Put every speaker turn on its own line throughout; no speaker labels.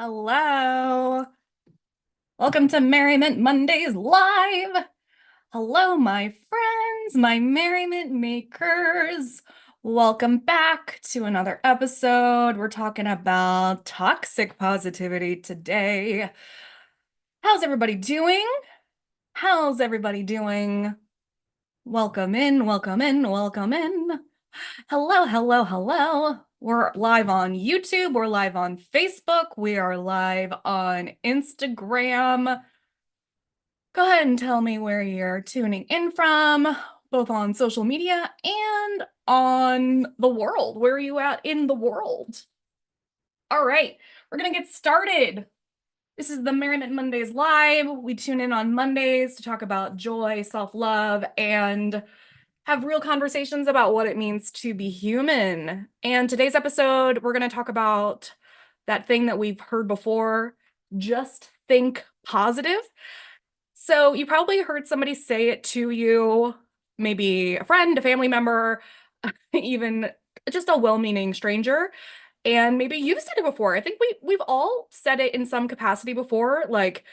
Hello. Welcome to Merriment Mondays Live. Hello, my friends, my merriment makers. Welcome back to another episode. We're talking about toxic positivity today. How's everybody doing? How's everybody doing? Welcome in, welcome in, welcome in. Hello, hello, hello. We're live on YouTube. We're live on Facebook. We are live on Instagram. Go ahead and tell me where you're tuning in from, both on social media and on the world. Where are you at in the world? All right, we're going to get started. This is the Merriment Mondays Live. We tune in on Mondays to talk about joy, self-love, and have real conversations about what it means to be human. And today's episode, we're going to talk about that thing that we've heard before, just think positive. So you probably heard somebody say it to you, maybe a friend, a family member, even just a well-meaning stranger. And maybe you've said it before. I think we've all said it in some capacity before, like,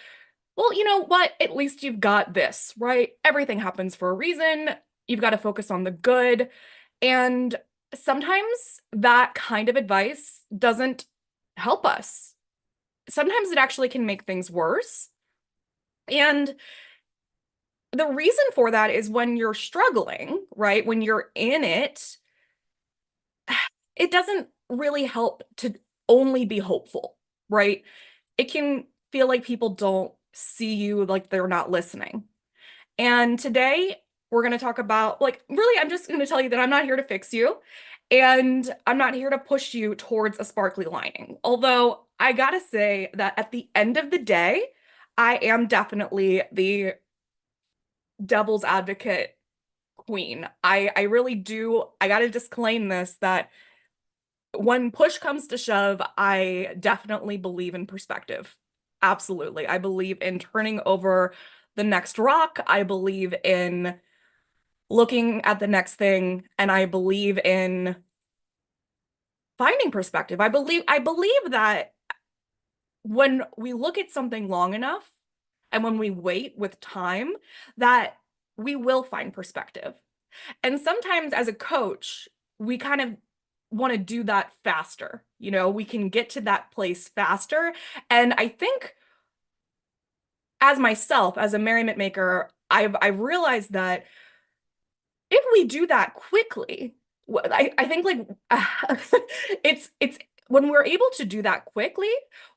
well, you know what? At least you've got this, right? Everything happens for a reason. You've got to focus on the good. And sometimes that kind of advice doesn't help us. Sometimes it actually can make things worse. And the reason for that is when you're struggling, right? When you're in it doesn't really help to only be hopeful, right? It can feel like people don't see you, like they're not listening. And today we're going to talk about, like, really, I'm just going to tell you that I'm not here to fix you. And I'm not here to push you towards a sparkly lining. Although I gotta say that at the end of the day, I am definitely the devil's advocate queen. I really do. I gotta disclaim this that when push comes to shove, I definitely believe in perspective. Absolutely. I believe in turning over the next rock. I believe in looking at the next thing, and I believe in finding perspective. I believe that when we look at something long enough and when we wait with time, that we will find perspective. And sometimes as a coach, we kind of want to do that faster. You know, we can get to that place faster. And I think as myself, as a merriment maker, I've realized that if we do that quickly, I think like it's when we're able to do that quickly,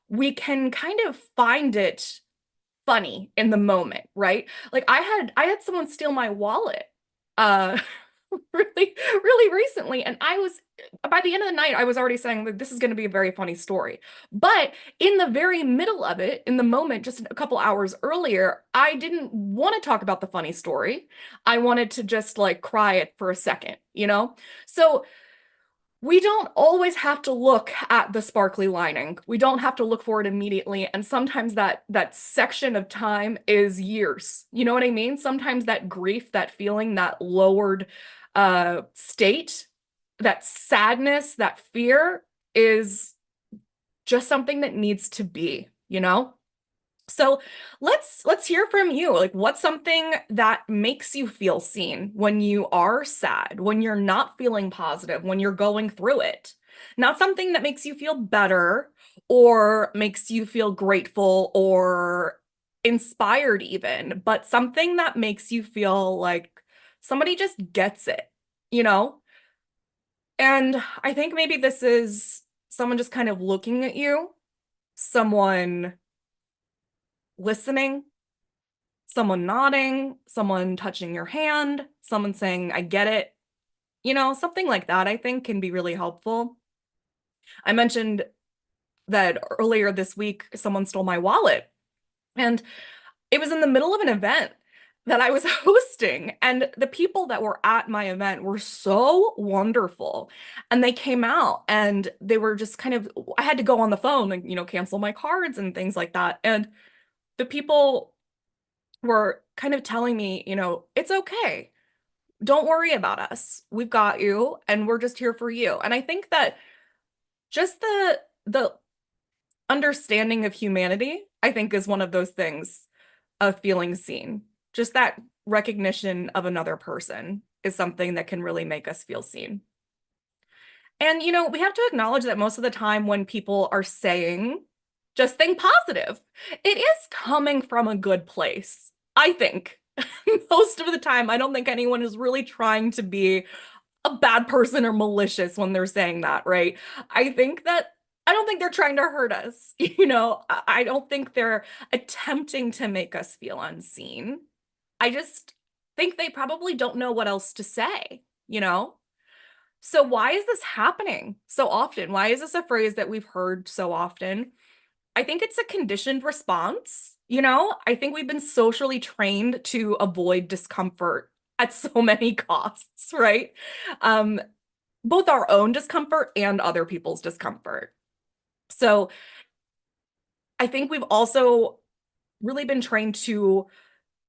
we can kind of find it funny in the moment, right? Like I had someone steal my wallet uh really recently, and I was by the end of the night I was already saying that this is going to be a very funny story. But in the very middle of it, in the moment just a couple hours earlier, I didn't want to talk about the funny story. I wanted to just like cry it for a second, you know? So we don't always have to look at the sparkly lining. We don't have to look for it immediately. And sometimes that section of time is years. You know what I mean? Sometimes that grief, that feeling, that lowered state, that sadness, that fear is just something that needs to be, you know? So let's hear from you. Like, what's something that makes you feel seen when you are sad, when you're not feeling positive, when you're going through it? Not something that makes you feel better or makes you feel grateful or inspired even, but something that makes you feel like somebody just gets it, you know? And I think maybe this is someone just kind of looking at you, someone listening, someone nodding, someone touching your hand, someone saying, I get it. You know, something like that, I think, can be really helpful. I mentioned that earlier this week, someone stole my wallet, and it was in the middle of an event that I was hosting. And the people that were at my event were so wonderful. And they came out and they were just kind of, I had to go on the phone and, you know, cancel my cards and things like that. And the people were kind of telling me, you know, it's okay. Don't worry about us. We've got you and we're just here for you. And I think that just the understanding of humanity, I think, is one of those things of feeling seen. Just that recognition of another person is something that can really make us feel seen. And, we have to acknowledge that most of the time when people are saying just think positive, it is coming from a good place. I think most of the time, I don't think anyone is really trying to be a bad person or malicious when they're saying that, right? I think that I don't think they're trying to hurt us. I don't think they're attempting to make us feel unseen. I just think they probably don't know what else to say, you know? So why is this happening so often? Why is this a phrase that we've heard so often? I think it's a conditioned response. I think we've been socially trained to avoid discomfort at so many costs, right? Um, Both our own discomfort and other people's discomfort. So I think we've also really been trained to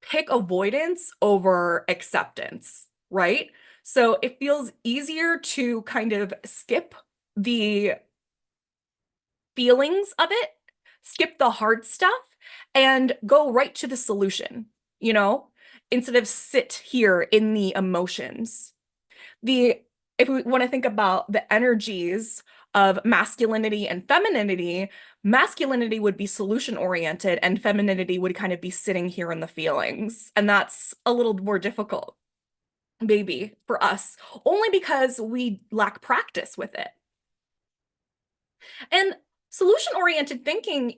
pick avoidance over acceptance, right? So it feels easier to kind of skip the feelings of it, skip the hard stuff, and go right to the solution, you know, instead of sit here in the emotions. The If we want to think about the energies of masculinity and femininity, masculinity would be solution oriented and femininity would kind of be sitting here in the feelings. And that's a little more difficult, maybe, for us, only because we lack practice with it. And solution-oriented thinking,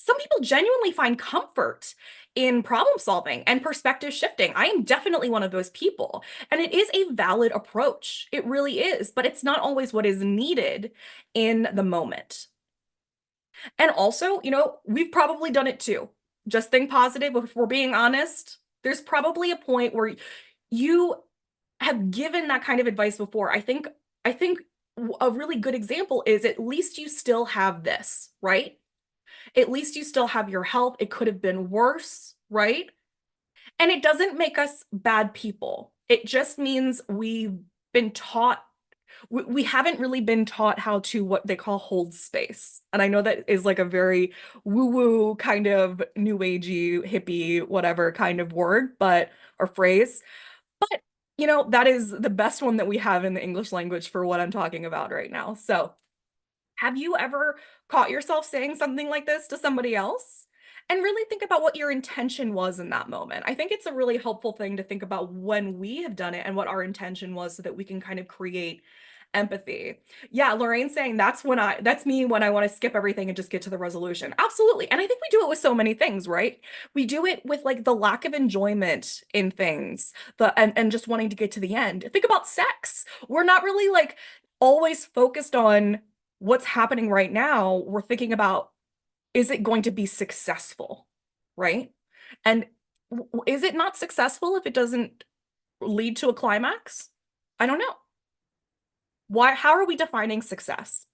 some people genuinely find comfort in problem solving and perspective shifting. I am definitely one of those people. And it is a valid approach. It really is, but it's not always what is needed in the moment. And also, we've probably done it too. Just think positive. If we're being honest, there's probably a point where you have given that kind of advice before. I think a really good example is at least you still have this, right? At least you still have your health. It could have been worse, right? And it doesn't make us bad people. It just means we've been taught, we haven't really been taught how to what they call hold space. And I know that is like a very woo-woo kind of new agey, hippie, whatever kind of word, or phrase. But, that is the best one that we have in the English language for what I'm talking about right now. So, have you ever caught yourself saying something like this to somebody else? And really think about what your intention was in that moment. I think it's a really helpful thing to think about when we have done it and what our intention was so that we can kind of create empathy. Yeah, Lorraine's saying that's me when I want to skip everything and just get to the resolution. Absolutely. And I think we do it with so many things, right? We do it with like the lack of enjoyment in things, and just wanting to get to the end. Think about sex. We're not really like always focused on what's happening right now. We're thinking about, is it going to be successful, right? And is it not successful if it doesn't lead to a climax? I don't know. How are we defining success?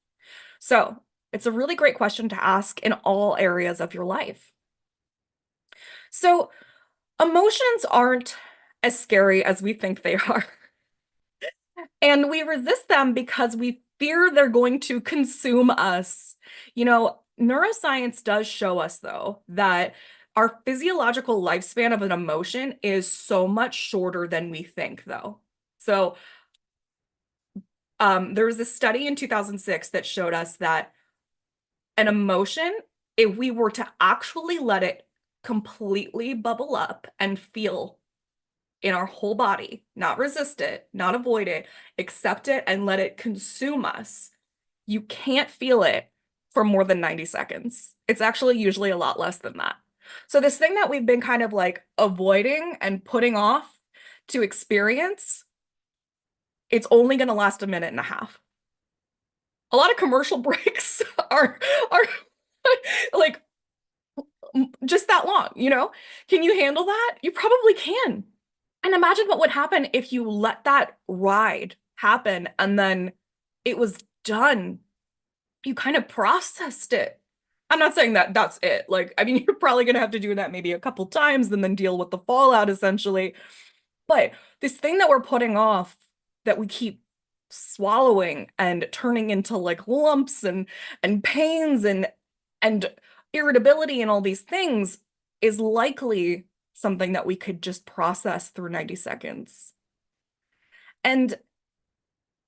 So it's a really great question to ask in all areas of your life. So emotions aren't as scary as we think they are. And we resist them because we fear they're going to consume us. Neuroscience does show us, though, that our physiological lifespan of an emotion is so much shorter than we think, though. So, there was a study in 2006 that showed us that an emotion, if we were to actually let it completely bubble up and feel in our whole body, not resist it, not avoid it, accept it and let it consume us, you can't feel it for more than 90 seconds. It's actually usually a lot less than that. So this thing that we've been kind of like avoiding and putting off to experience, it's only going to last a minute and a half. A lot of commercial breaks are like just that long, Can you handle that? You probably can. And imagine what would happen if you let that ride happen and then it was done. You kind of processed it. I'm not saying that that's it. Like, I mean, you're probably going to have to do that maybe a couple times and then deal with the fallout essentially. But this thing that we're putting off that we keep swallowing and turning into like lumps and pains and And irritability and all these things is likely something that we could just process through 90 seconds. And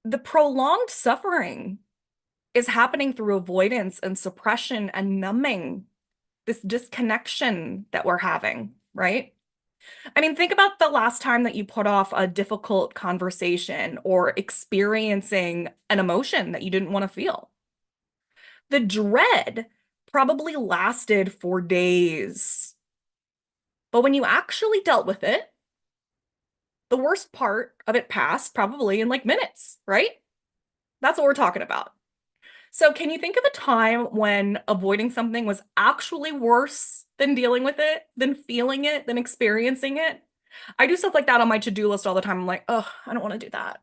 the prolonged suffering is happening through avoidance and suppression and numbing, this disconnection that we're having, right? I mean, think about the last time that you put off a difficult conversation or experiencing an emotion that you didn't want to feel. The dread probably lasted for days. But when you actually dealt with it, the worst part of it passed probably in like minutes, right? That's what we're talking about. So, can you think of a time when avoiding something was actually worse than dealing with it, than feeling it, than experiencing it? I do stuff like that on my to-do list all the time. I'm like, oh, I don't want to do that.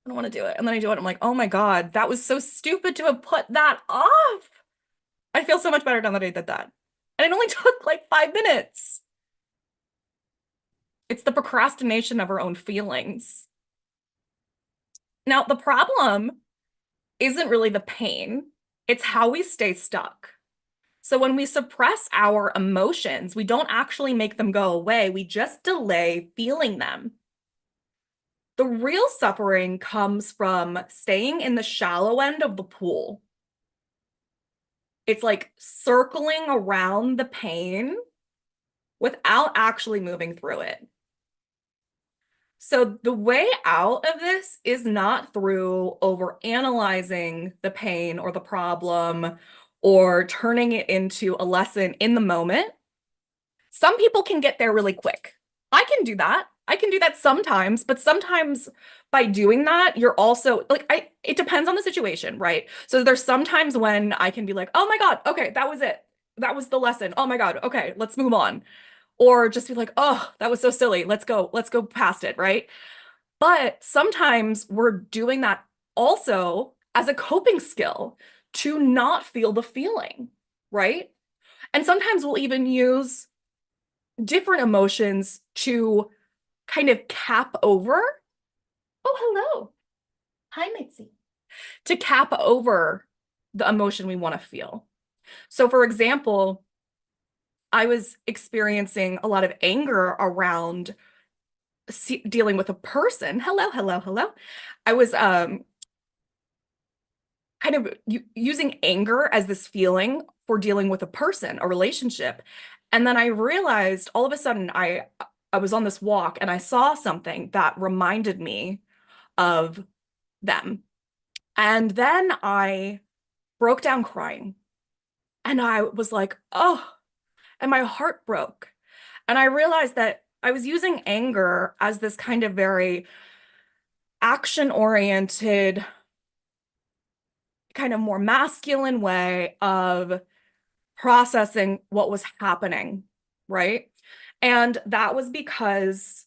I don't want to do it. And then I do it. I'm like, oh my God, that was so stupid to have put that off. I feel so much better now that I did that. And it only took like 5 minutes. It's the procrastination of our own feelings. Now, the problem isn't really the pain, it's how we stay stuck. So when we suppress our emotions, we don't actually make them go away, we just delay feeling them. The real suffering comes from staying in the shallow end of the pool. It's like circling around the pain without actually moving through it. So the way out of this is not through overanalyzing the pain or the problem or turning it into a lesson in the moment. Some people can get there really quick. I can do that. I can do that sometimes, but sometimes by doing that, you're also like it depends on the situation, right? So there's sometimes when I can be like, "Oh my God, okay, that was it. That was the lesson. Oh my God, okay, let's move on." Or just be like, "Oh, that was so silly. Let's go past it," right? But sometimes we're doing that also as a coping skill to not feel the feeling, right? And sometimes we'll even use different emotions to kind of cap over. Oh, hello. Hi, Mitzi. To cap over the emotion we want to feel. So, for example, I was experiencing a lot of anger around dealing with a person. Hello, hello, hello. I was kind of using anger as this feeling for dealing with a person, a relationship. And then I realized all of a sudden I was on this walk and I saw something that reminded me of them. And then I broke down crying. And I was like, oh, and my heart broke. And I realized that I was using anger as this kind of very action-oriented, kind of more masculine way of processing what was happening, right? And that was because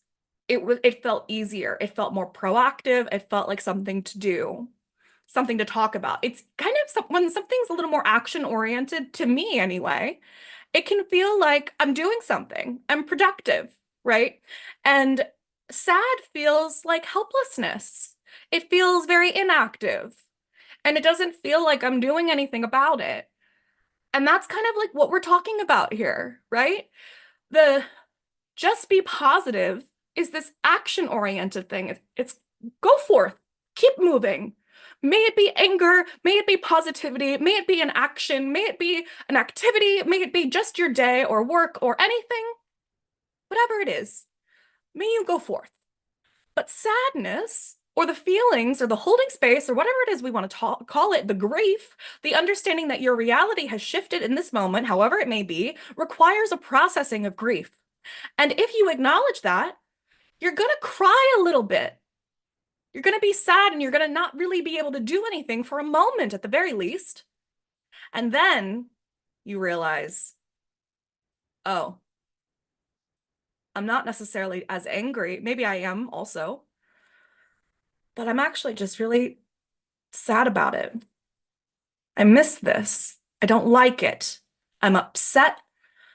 it felt easier. It felt more proactive. It felt like something to do, something to talk about. It's kind of when something's a little more action oriented to me anyway, it can feel like I'm doing something. I'm productive, right? And sad feels like helplessness. It feels very inactive. And it doesn't feel like I'm doing anything about it. And that's kind of like what we're talking about here, right? The just be positive is this action-oriented thing. It's go forth, keep moving. May it be anger, may it be positivity, may it be an action, may it be an activity, may it be just your day or work or anything, whatever it is, may you go forth. But sadness or the feelings or the holding space or whatever it is we want to call it, the grief, the understanding that your reality has shifted in this moment, however it may be, requires a processing of grief. And if you acknowledge that, you're going to cry a little bit. You're going to be sad and you're going to not really be able to do anything for a moment at the very least. And then you realize, oh, I'm not necessarily as angry. Maybe I am also, but I'm actually just really sad about it. I miss this. I don't like it. I'm upset.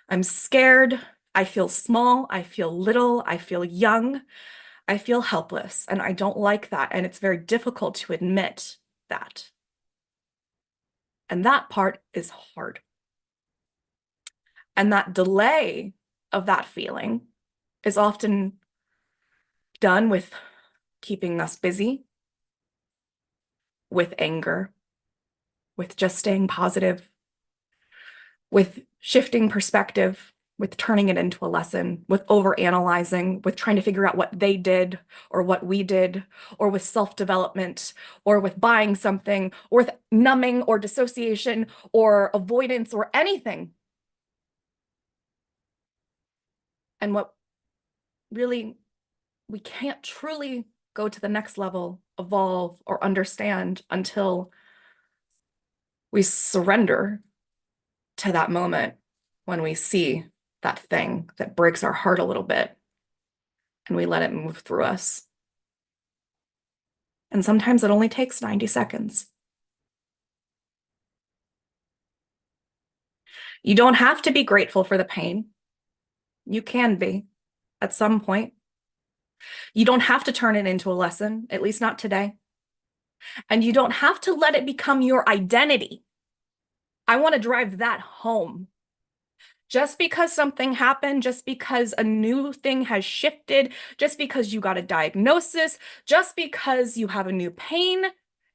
I'm scared. I feel small. I feel little. I feel young. I feel helpless. And I don't like that. And it's very difficult to admit that. And that part is hard. And that delay of that feeling is often done with keeping us busy, with anger, with just staying positive, with shifting perspective, with turning it into a lesson, with overanalyzing, with trying to figure out what they did or what we did, or with self-development, or with buying something, or with numbing or dissociation or avoidance or anything. And what really, we can't truly go to the next level, evolve, or understand until we surrender to that moment when we see that thing that breaks our heart a little bit and we let it move through us. And sometimes it only takes 90 seconds. You don't have to be grateful for the pain. You can be at some point. You don't have to turn it into a lesson, at least not today. And you don't have to let it become your identity. I want to drive that home. Just because something happened, just because a new thing has shifted, just because you got a diagnosis, just because you have a new pain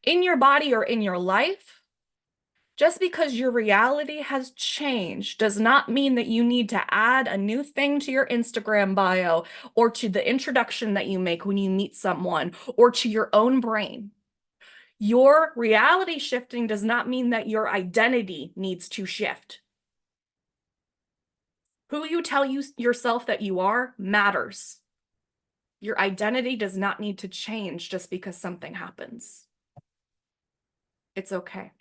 in your body or in your life, just because your reality has changed does not mean that you need to add a new thing to your Instagram bio or to the introduction that you make when you meet someone or to your own brain. Your reality shifting does not mean that your identity needs to shift. Who you tell yourself that you are matters. Your identity does not need to change just because something happens. It's okay.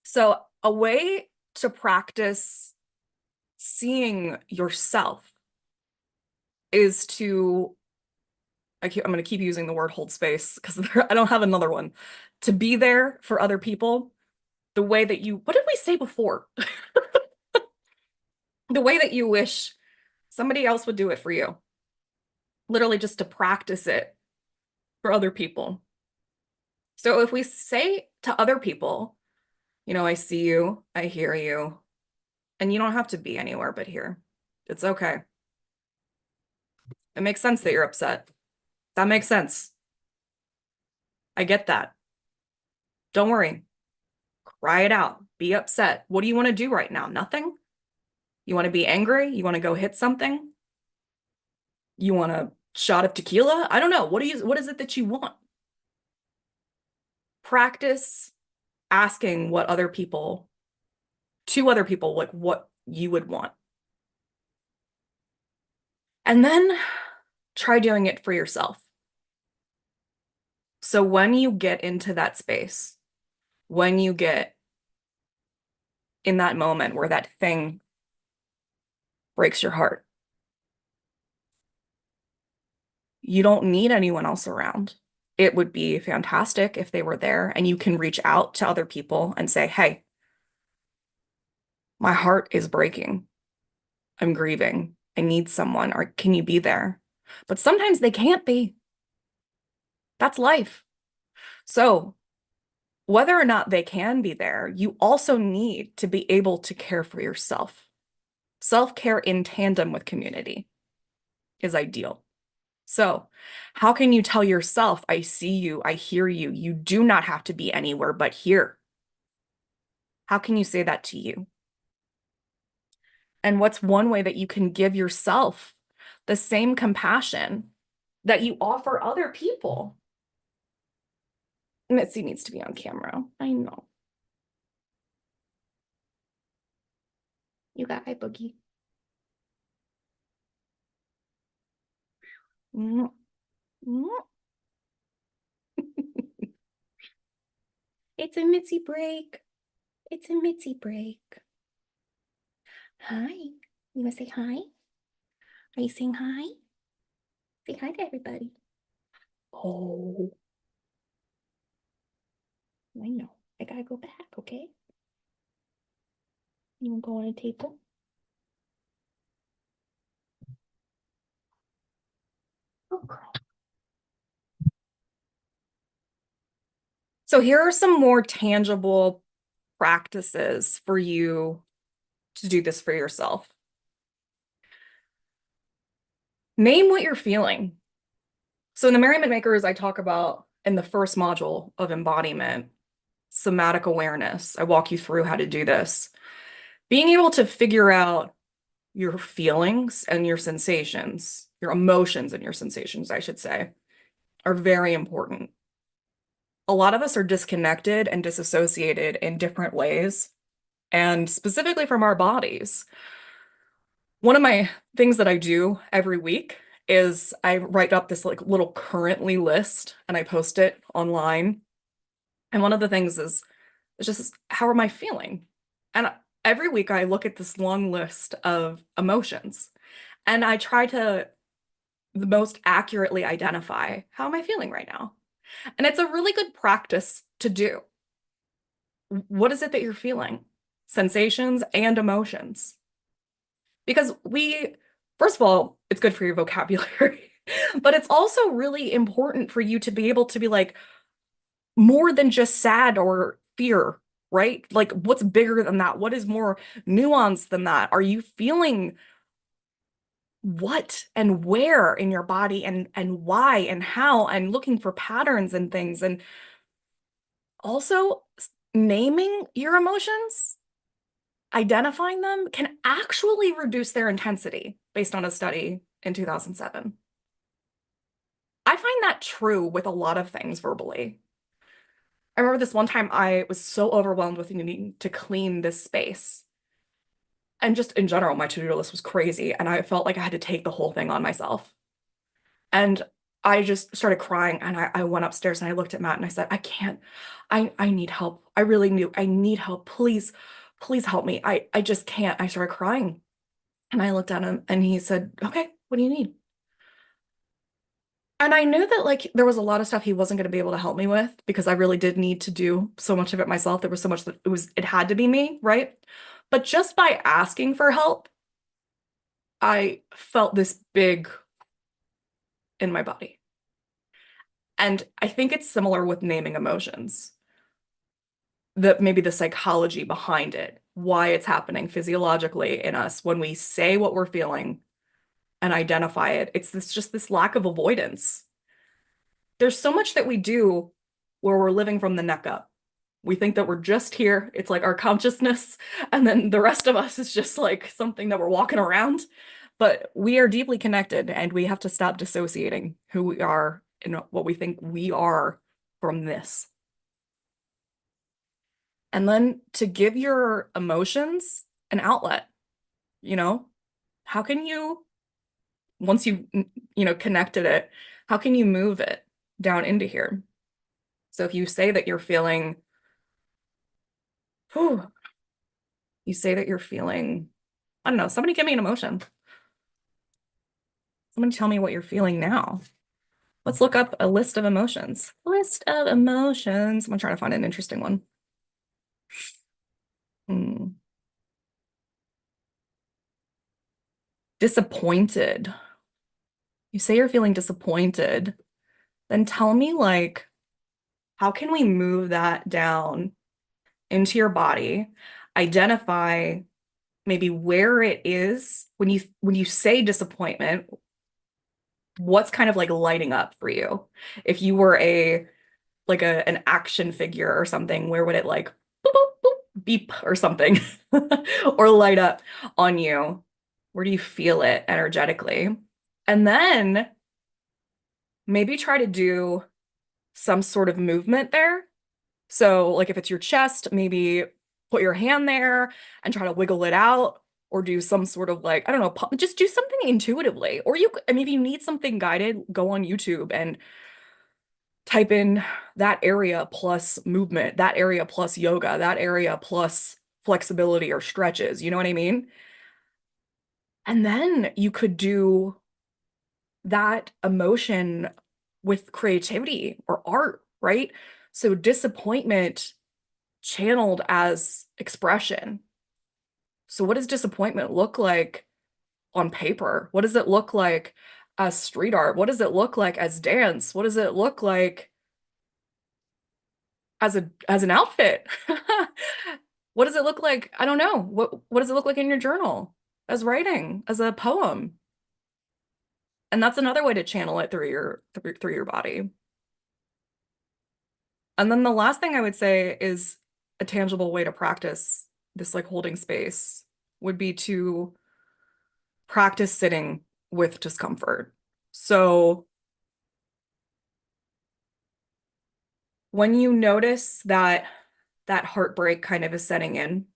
So, a way to practice seeing yourself is to, I'm going to keep using the word hold space because I don't have another one, to be there for other people the way that you, what did we say before? The way that you wish somebody else would do it for you. Literally just to practice it for other people. So if we say to other people, I see you, I hear you, and you don't have to be anywhere but here. It's okay. It makes sense that you're upset. That makes sense. I get that. Don't worry. Cry it out. Be upset. What do you want to do right now? Nothing? You want to be angry? You want to go hit something? You want a shot of tequila? I don't know. What is it that you want? Practice asking to other people, like what you would want. And then try doing it for yourself. So when you get into that space, when you get in that moment where that thing breaks your heart, you don't need anyone else around. It would be fantastic if they were there and you can reach out to other people and say, hey, my heart is breaking. I'm grieving. I need someone, or can you be there? But sometimes they can't be. That's life. So whether or not they can be there, you also need to be able to care for yourself. Self-care in tandem with community is ideal. So, how can you tell yourself, I see you, I hear you, you do not have to be anywhere but here? How can you say that to you? And what's one way that you can give yourself the same compassion that you offer other people? Mitzi needs to be on camera. I know. You got hi, Boogie. Mm -hmm. It's a Mitzi break. It's a Mitzi break. Hi. You want to say hi? Are you saying hi? Say hi to everybody. Oh, I know. I gotta go back, okay? You want to go on a table? Oh, girl. So here are some more tangible practices for you to do this for yourself. Name what you're feeling. So in the Merriment Makers, I talk about in the first module of embodiment, somatic awareness. I walk you through how to do this. Being able to figure out your feelings and your sensations, your emotions and your sensations, I should say, are very important. A lot of us are disconnected and disassociated in different ways, and specifically from our bodies. One of my things that I do every week is I write up this like little currently list and I post it online. And one of the things is it's just how am I feeling? And every week I look at this long list of emotions and I try to the most accurately identify how am I feeling right now? And it's a really good practice to do. What is it that you're feeling? Sensations and emotions. Because first of all, it's good for your vocabulary, but it's also really important for you to be able to be like more than just sad or fear, right? Like what's bigger than that? What is more nuanced than that? Are you feeling what and where in your body and why and how and looking for patterns and things and also naming your emotions, identifying them can actually reduce their intensity based on a study in 2007. I find that true with a lot of things verbally. I remember this one time I was so overwhelmed with needing to clean this space. And just in general, my to-do list was crazy. And I felt like I had to take the whole thing on myself. And I just started crying and I went upstairs and I looked at Matt and I said, I can't, I need help. I really knew I need help. Please, please help me. I just can't. I started crying. And I looked at him and he said, okay, what do you need? And I knew that like there was a lot of stuff he wasn't going to be able to help me with because I really did need to do so much of it myself. There was so much that it had to be me, right? But just by asking for help, I felt this big in my body. And I think it's similar with naming emotions, that maybe the psychology behind it, why it's happening physiologically in us when we say what we're feeling and identify it. It's this lack of avoidance. There's so much that we do where we're living from the neck up. We think that we're just here. It's like our consciousness, and then the rest of us is just like something that we're walking around. But we are deeply connected, and we have to stop dissociating who we are and what we think we are from this. And then to give your emotions an outlet, you know, how can you, once you've connected it, how can you move it down into here? So if you say that you're feeling, whew, you say that you're feeling, I don't know, somebody give me an emotion. Somebody tell me what you're feeling now. Let's look up a list of emotions. List of emotions. I'm trying to find an interesting one. Hmm. Disappointed. You say you're feeling disappointed. Then tell me, like, how can we move that down into your body? Identify maybe where it is when you say disappointment, what's kind of like lighting up for you? If you were an action figure or something, where would it like boop, boop, boop, beep or something or light up on you? Where do you feel it energetically? And then maybe try to do some sort of movement there. So, like if it's your chest, maybe put your hand there and try to wiggle it out, or do some sort of like, I don't know, just do something intuitively. Or I mean, if you need something guided, go on YouTube and type in that area plus movement, that area plus yoga, that area plus flexibility or stretches. You know what I mean? And then you could do that emotion with creativity or art, right? So disappointment channeled as expression. So what does disappointment look like on paper? What does it look like as street art? What does it look like as dance? What does it look like as an outfit? What does it look like? I don't know. What does it look like in your journal as writing, as a poem? And that's another way to channel it through your body. And then the last thing I would say is a tangible way to practice this like holding space would be to practice sitting with discomfort. So when you notice that that heartbreak kind of is setting in,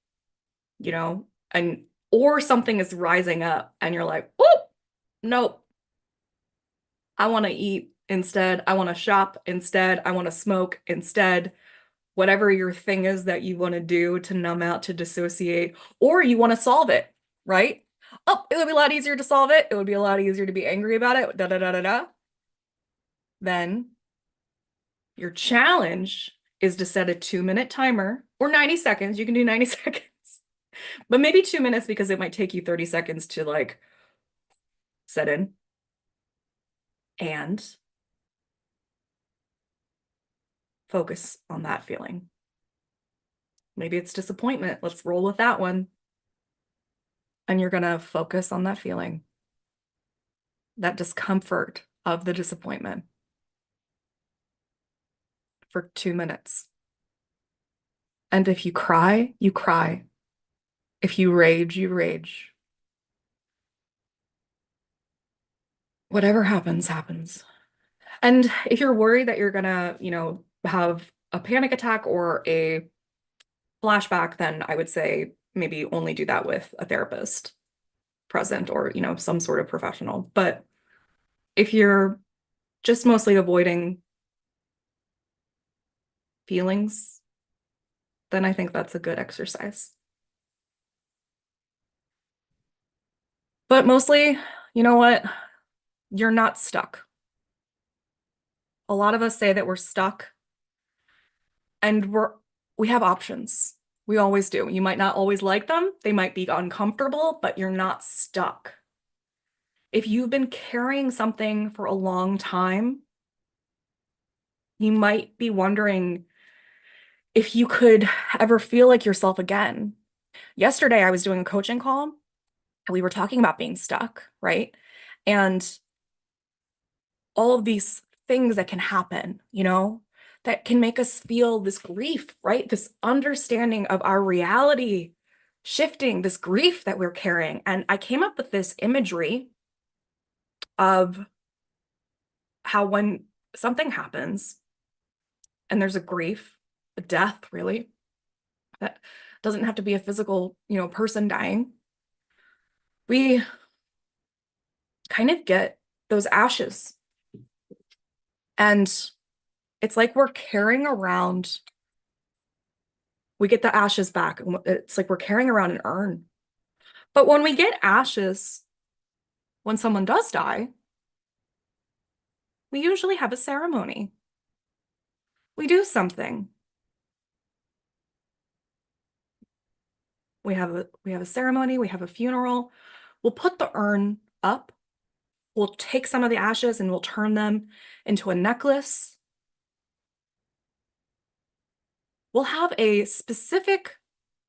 you know, and or something is rising up and you're like, oh, nope, I want to eat instead. I want to shop instead. I want to smoke instead. Whatever your thing is that you want to do to numb out, to dissociate, or you want to solve it, right? Oh, it would be a lot easier to solve it. It would be a lot easier to be angry about it, da da da da da. Then your challenge is to set a 2-minute timer or 90 seconds. You can do 90 seconds, but maybe 2 minutes because it might take you 30 seconds to like set in. And focus on that feeling. Maybe it's disappointment. Let's roll with that one. And you're going to focus on that feeling, that discomfort of the disappointment for 2 minutes. And if you cry, you cry. If you rage, you rage. Whatever happens, happens. And if you're worried that you're gonna, have a panic attack or a flashback, then I would say maybe only do that with a therapist present or, some sort of professional. But if you're just mostly avoiding feelings, then I think that's a good exercise. But mostly, you know what? You're not stuck. A lot of us say that we're stuck and we have options. We always do. You might not always like them. They might be uncomfortable, but you're not stuck. If you've been carrying something for a long time, you might be wondering if you could ever feel like yourself again. Yesterday, I was doing a coaching call and we were talking about being stuck, right? And all of these things that can happen, that can make us feel this grief, right? This understanding of our reality shifting, this grief that we're carrying. And I came up with this imagery of how when something happens and there's a grief, a death, really, that doesn't have to be a physical, person dying, we kind of get those ashes. And it's like we're carrying around, we get the ashes back. It's like we're carrying around an urn. But when we get ashes, when someone does die, we usually have a ceremony. We do something. We have a ceremony, we have a funeral. We'll put the urn up. We'll take some of the ashes and we'll turn them into a necklace. We'll have a specific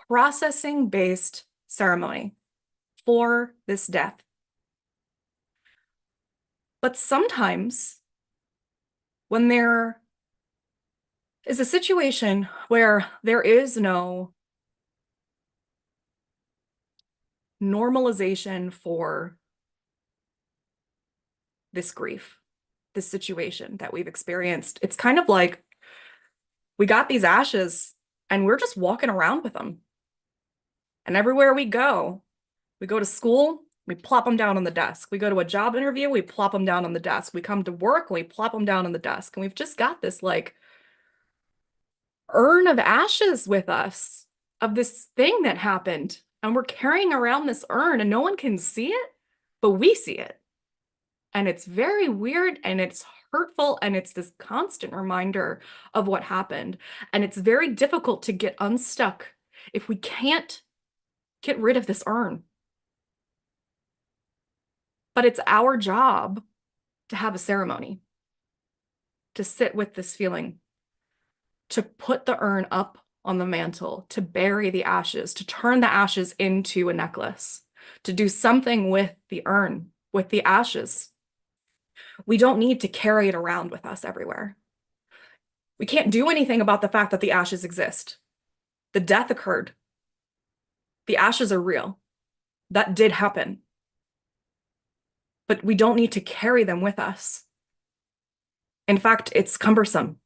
processing-based ceremony for this death. But sometimes when there is a situation where there is no normalization for this grief, this situation that we've experienced, it's kind of like we got these ashes and we're just walking around with them. And everywhere we go to school, we plop them down on the desk. We go to a job interview, we plop them down on the desk. We come to work, we plop them down on the desk. And we've just got this like urn of ashes with us of this thing that happened. And we're carrying around this urn and no one can see it, but we see it. And it's very weird and it's hurtful and it's this constant reminder of what happened. And it's very difficult to get unstuck if we can't get rid of this urn. But it's our job to have a ceremony, to sit with this feeling, to put the urn up on the mantle, to bury the ashes, to turn the ashes into a necklace, to do something with the urn, with the ashes. We don't need to carry it around with us everywhere. We can't do anything about the fact that the ashes exist. The death occurred. The ashes are real. That did happen. But we don't need to carry them with us. In fact, it's cumbersome.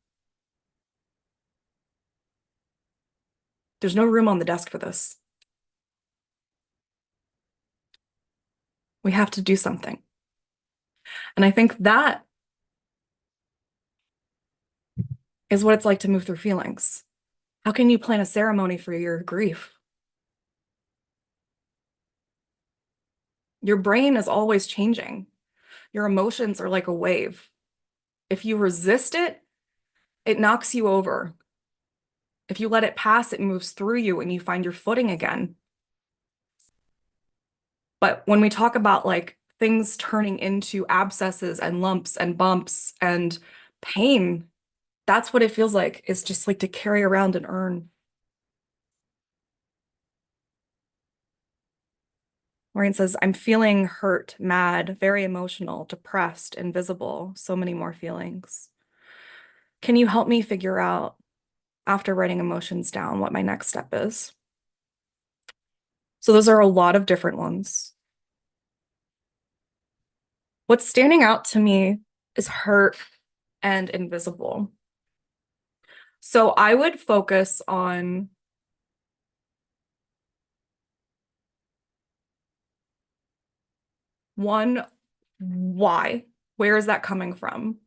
There's no room on the desk for this. We have to do something. And I think that is what it's like to move through feelings. How can you plan a ceremony for your grief? Your brain is always changing. Your emotions are like a wave. If you resist it, it knocks you over. If you let it pass, it moves through you and you find your footing again. But when we talk about like things turning into abscesses and lumps and bumps and pain, that's what it feels like. It's just like to carry around an urn. Maureen says, I'm feeling hurt, mad, very emotional, depressed, invisible, so many more feelings. Can you help me figure out, after writing emotions down, what my next step is? So those are a lot of different ones. What's standing out to me is hurt and invisible. So I would focus on one, why? Where is that coming from?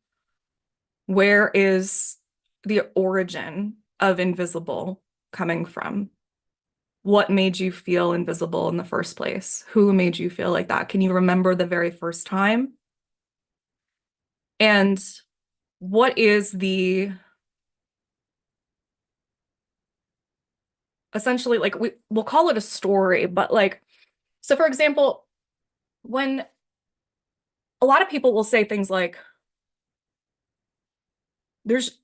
Where is the origin of invisible coming from? What made you feel invisible in the first place? Who made you feel like that? Can you remember the very first time? And what is the essentially like we'll call it a story, but like, so for example, when a lot of people will say things like, there's,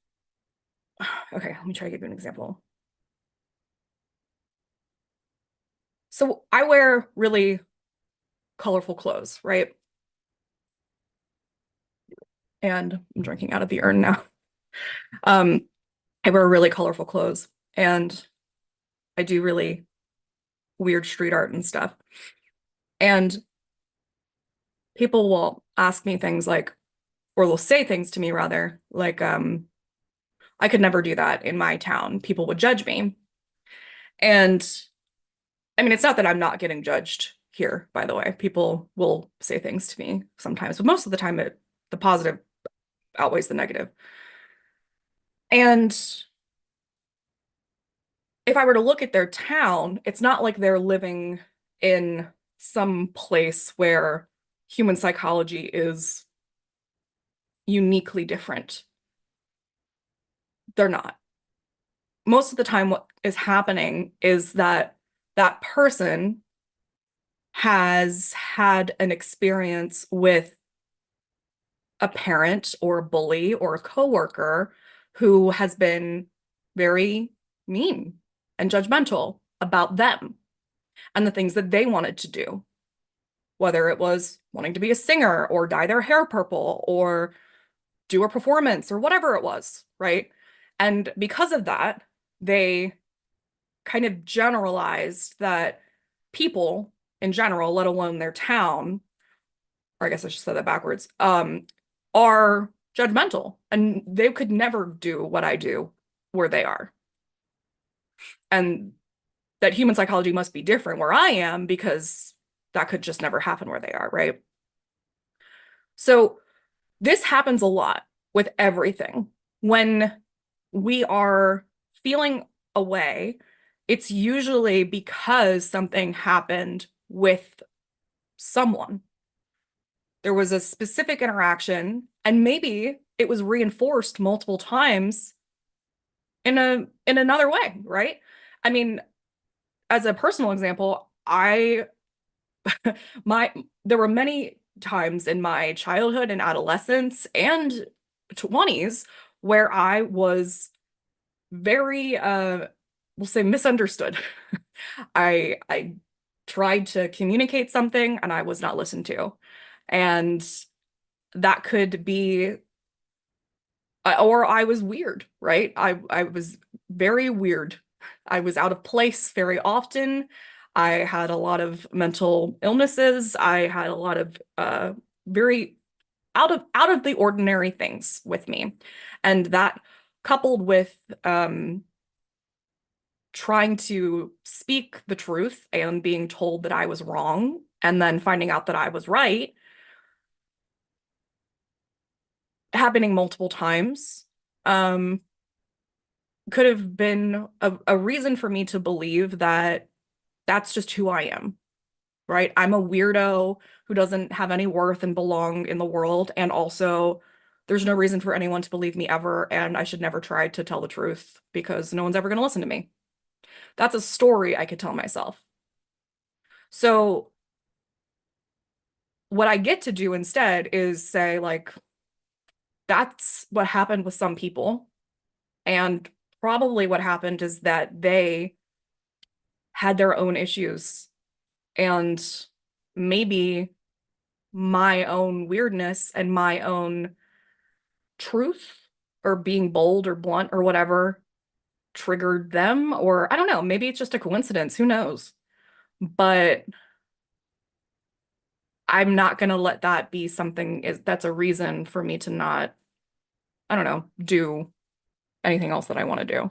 okay, let me try to give you an example. So I wear really colorful clothes, right? And I'm drinking out of the urn now. Um, I wear really colorful clothes and I do really weird street art and stuff. And people will ask me things like, or they'll say things to me rather, like, I could never do that in my town. People would judge me. And I mean, it's not that I'm not getting judged here, by the way. People will say things to me sometimes, but most of the time the positive outweighs the negative. And if I were to look at their town, it's not like they're living in some place where human psychology is uniquely different. They're not. Most of the time, what is happening is that that person has had an experience with a parent or a bully or a coworker who has been very mean and judgmental about them and the things that they wanted to do, whether it was wanting to be a singer or dye their hair purple or do a performance or whatever it was, right? And because of that, they kind of generalized that people in general, let alone their town, or I guess I should say that backwards, are judgmental and they could never do what I do where they are. And that human psychology must be different where I am because that could just never happen where they are, right? So this happens a lot with everything. When we are feeling a way, it's usually because something happened with someone. There was a specific interaction, and maybe it was reinforced multiple times in another way, right? I mean, as a personal example, I my there were many times in my childhood and adolescence and 20s where I was very we'll say misunderstood. I tried to communicate something and I was not listened to. And that could be or I was weird, right? I was very weird. I was out of place very often. I had a lot of mental illnesses. I had a lot of very out of the ordinary things with me. And that coupled with trying to speak the truth and being told that I was wrong and then finding out that I was right, happening multiple times, um, could have been a reason for me to believe that that's just who I am, right? I'm a weirdo who doesn't have any worth and belong in the world. And also, there's no reason for anyone to believe me ever. And I should never try to tell the truth because no one's ever going to listen to me. That's a story I could tell myself. So, what I get to do instead is say, like, that's what happened with some people. And probably what happened is that they had their own issues. And maybe my own weirdness and my own truth or being bold or blunt or whatever triggered them. Or I don't know, maybe it's just a coincidence. Who knows? But I'm not going to let that be something that's a reason for me to not, I don't know, do anything else that I want to do.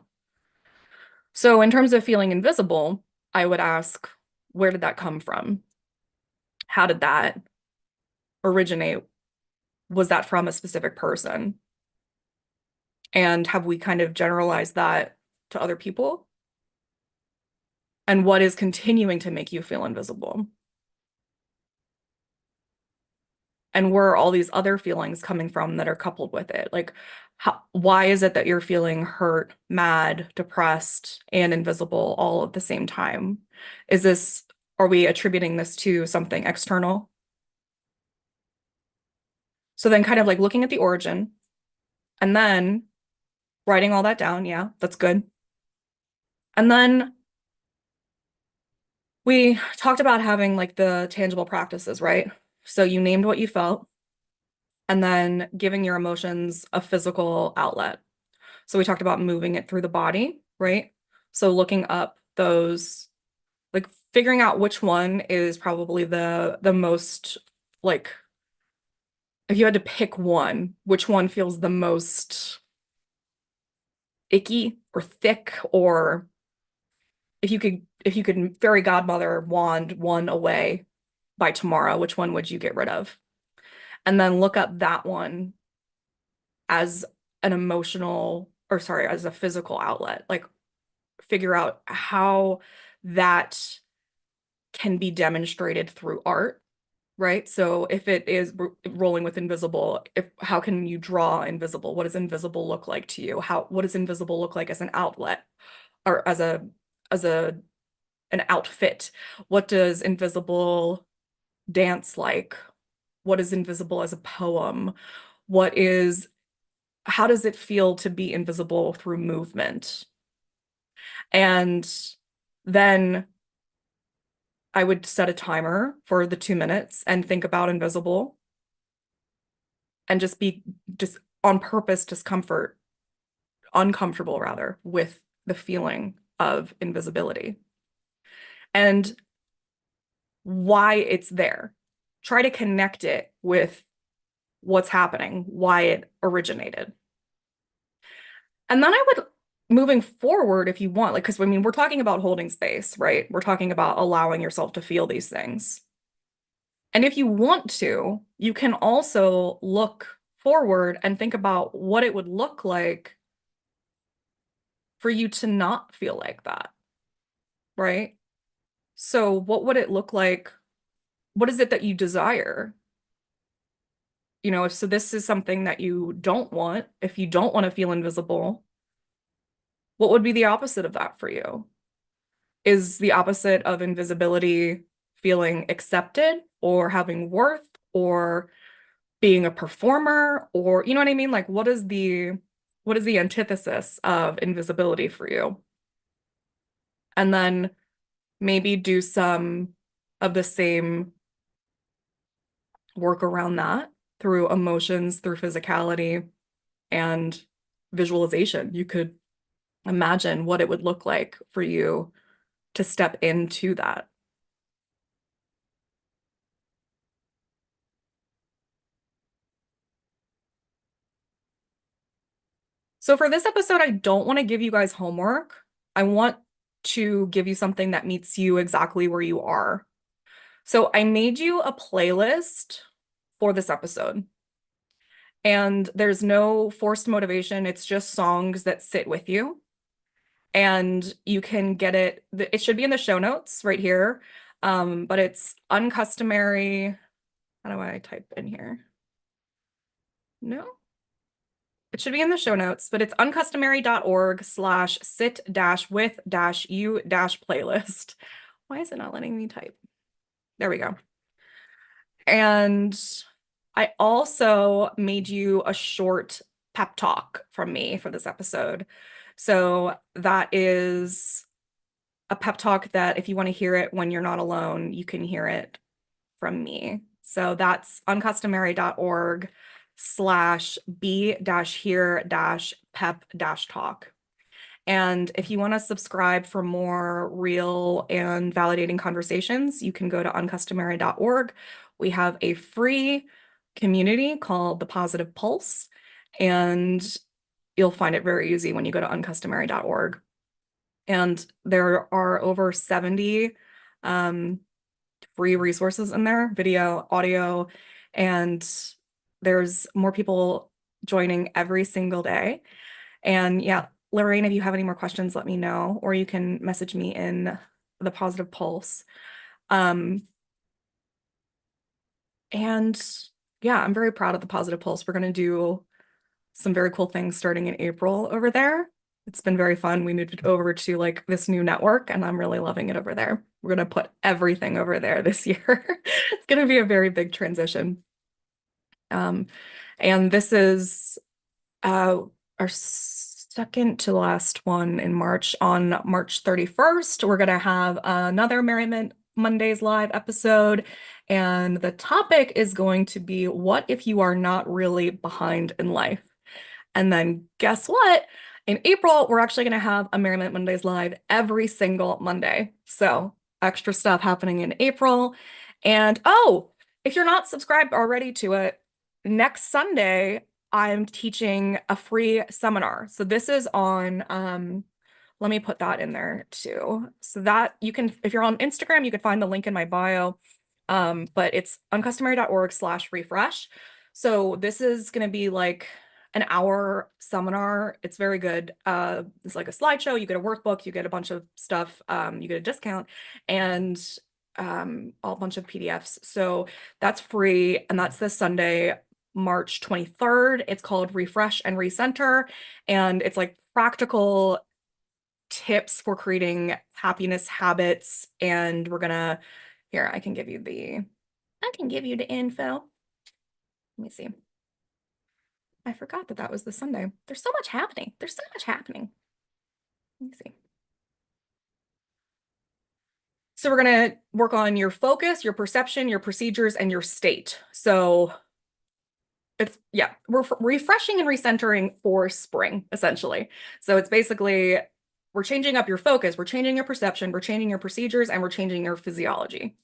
So, in terms of feeling invisible, I would ask, where did that come from? How did that originate? Was that from a specific person? And have we kind of generalized that to other people? And what is continuing to make you feel invisible? And where are all these other feelings coming from that are coupled with it? Like, why is it that you're feeling hurt, mad, depressed, and invisible all at the same time? Are we attributing this to something external? So then kind of like looking at the origin and then writing all that down. Yeah, that's good. And then we talked about having like the tangible practices, right? So you named what you felt and then giving your emotions a physical outlet. So we talked about moving it through the body, right? So looking up those, like figuring out which one is probably the most like if you had to pick one, which one feels the most icky or thick, or if you could fairy godmother wand one away by tomorrow, which one would you get rid of? And then look up that one as an emotional, or sorry, as a physical outlet. Like figure out how that can be demonstrated through art, right? So if it is rolling with invisible, if how can you draw invisible? What does invisible look like to you? What does invisible look like as an outlet or as a an outfit? What does invisible dance like? What is invisible as a poem? What is how does it feel to be invisible through movement? And then I would set a timer for the 2 minutes and think about invisible and just on purpose uncomfortable rather, with the feeling of invisibility and why it's there. Try to connect it with what's happening, why it originated. And then I would, moving forward, if you want, like, because I mean, we're talking about holding space, right? We're talking about allowing yourself to feel these things. And if you want to, you can also look forward and think about what it would look like for you to not feel like that, right? So, what would it look like? What is it that you desire? If so, this is something that you don't want. If you don't want to feel invisible, what would be the opposite of that for you? Is the opposite of invisibility feeling accepted or having worth or being a performer, or you know what I mean? Like what is the antithesis of invisibility for you? And then maybe do some of the same work around that through emotions, through physicality, and visualization. You could imagine what it would look like for you to step into that. So for this episode, I don't want to give you guys homework. I want to give you something that meets you exactly where you are. So I made you a playlist for this episode. And there's no forced motivation. It's just songs that sit with you. And you can get it. It should be in the show notes right here. But it's uncustomary. How do I type in here? No, it should be in the show notes, but it's uncustomary.org/sit-with-u-playlist. Why is it not letting me type? There we go. And I also made you a short pep talk from me for this episode. So that is a pep talk that if you want to hear it when you're not alone, you can hear it from me. So that's uncustomary.org/b-here-pep-talk. And if you want to subscribe for more real and validating conversations, you can go to uncustomary.org. We have a free community called the Positive Pulse, and you'll find it very easy when you go to uncustomary.org. And there are over 70 free resources in there, video, audio, and there's more people joining every single day. And yeah, Lorraine, if you have any more questions, let me know, or you can message me in the Positive Pulse. And yeah, I'm very proud of the Positive Pulse. We're going to do some very cool things starting in April over there. It's been very fun. We moved it over to like this new network, and I'm really loving it over there. We're going to put everything over there this year. It's going to be a very big transition. And this is our second to last one in March. On March 31st, we're going to have another Merriment Mondays live episode. And the topic is going to be, what if you are not really behind in life? And then guess what? In April, we're actually going to have a Merriment Mondays live every single Monday. So extra stuff happening in April. And oh, if you're not subscribed already to it, next Sunday, I'm teaching a free seminar. So this is on, let me put that in there too. So that you can, if you're on Instagram, you can find the link in my bio. But it's uncustomary.org/refresh. So this is going to be like an hour seminar. It's very good. It's like a slideshow. You get a workbook, you get a bunch of stuff, you get a discount, and a bunch of PDFs. So that's free, and that's this Sunday, March 23rd. It's called Refresh and Recenter, and it's like practical tips for creating happiness habits. And we're gonna, here, I can give you the info. Let me see. I forgot that that was the Sunday. There's so much happening. There's so much happening. Let me see. So we're going to work on your focus, your perception, your procedures, and your state. So it's, yeah, we're refreshing and recentering for spring, essentially. So it's basically, we're changing up your focus, we're changing your perception, we're changing your procedures, and we're changing your physiology.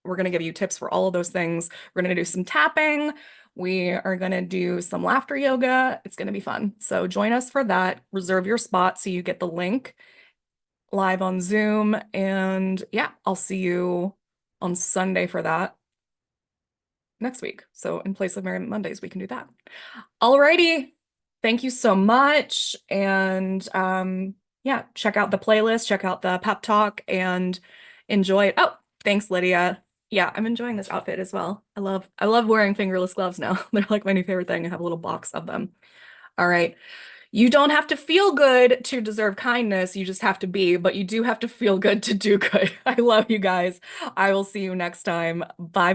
We're going to give you tips for all of those things. We're going to do some tapping. We are going to do some laughter yoga. It's going to be fun. So join us for that. Reserve your spot so you get the link live on Zoom. And yeah, I'll see you on Sunday for that next week. So in place of Merriment Mondays, we can do that. Alrighty. Thank you so much. And yeah, check out the playlist, check out the pep talk, and enjoy it. Oh, thanks, Lydia. Yeah, I'm enjoying this outfit as well. I love wearing fingerless gloves now. They're like my new favorite thing. I have a little box of them. All right. You don't have to feel good to deserve kindness. You just have to be, but you do have to feel good to do good. I love you guys. I will see you next time. Bye.